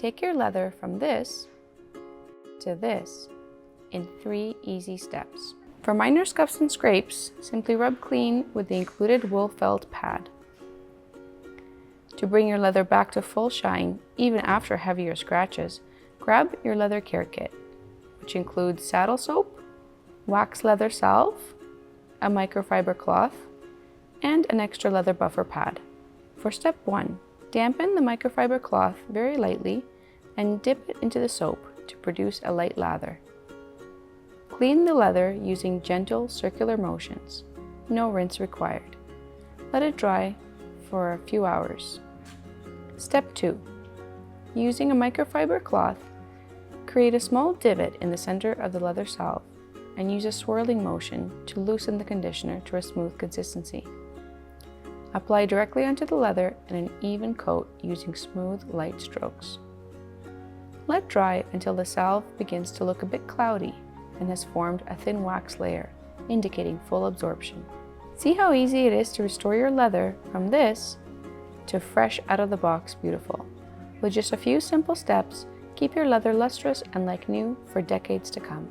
Take your leather from this to this in 3 easy steps. For minor scuffs and scrapes, simply rub clean with the included wool felt pad. To bring your leather back to full shine, even after heavier scratches, grab your leather care kit, which includes saddle soap, wax leather salve, a microfiber cloth, and an extra leather buffer pad. For step 1, dampen the microfiber cloth very lightly and dip it into the soap to produce a light lather. Clean the leather using gentle circular motions. No rinse required. Let it dry for a few hours. Step 2. Using a microfiber cloth, create a small divot in the center of the leather salve and use a swirling motion to loosen the conditioner to a smooth consistency. Apply directly onto the leather in an even coat using smooth, light strokes. Let dry until the salve begins to look a bit cloudy and has formed a thin wax layer, indicating full absorption. See how easy it is to restore your leather from this to fresh out of the box beautiful. With just a few simple steps, keep your leather lustrous and like new for decades to come.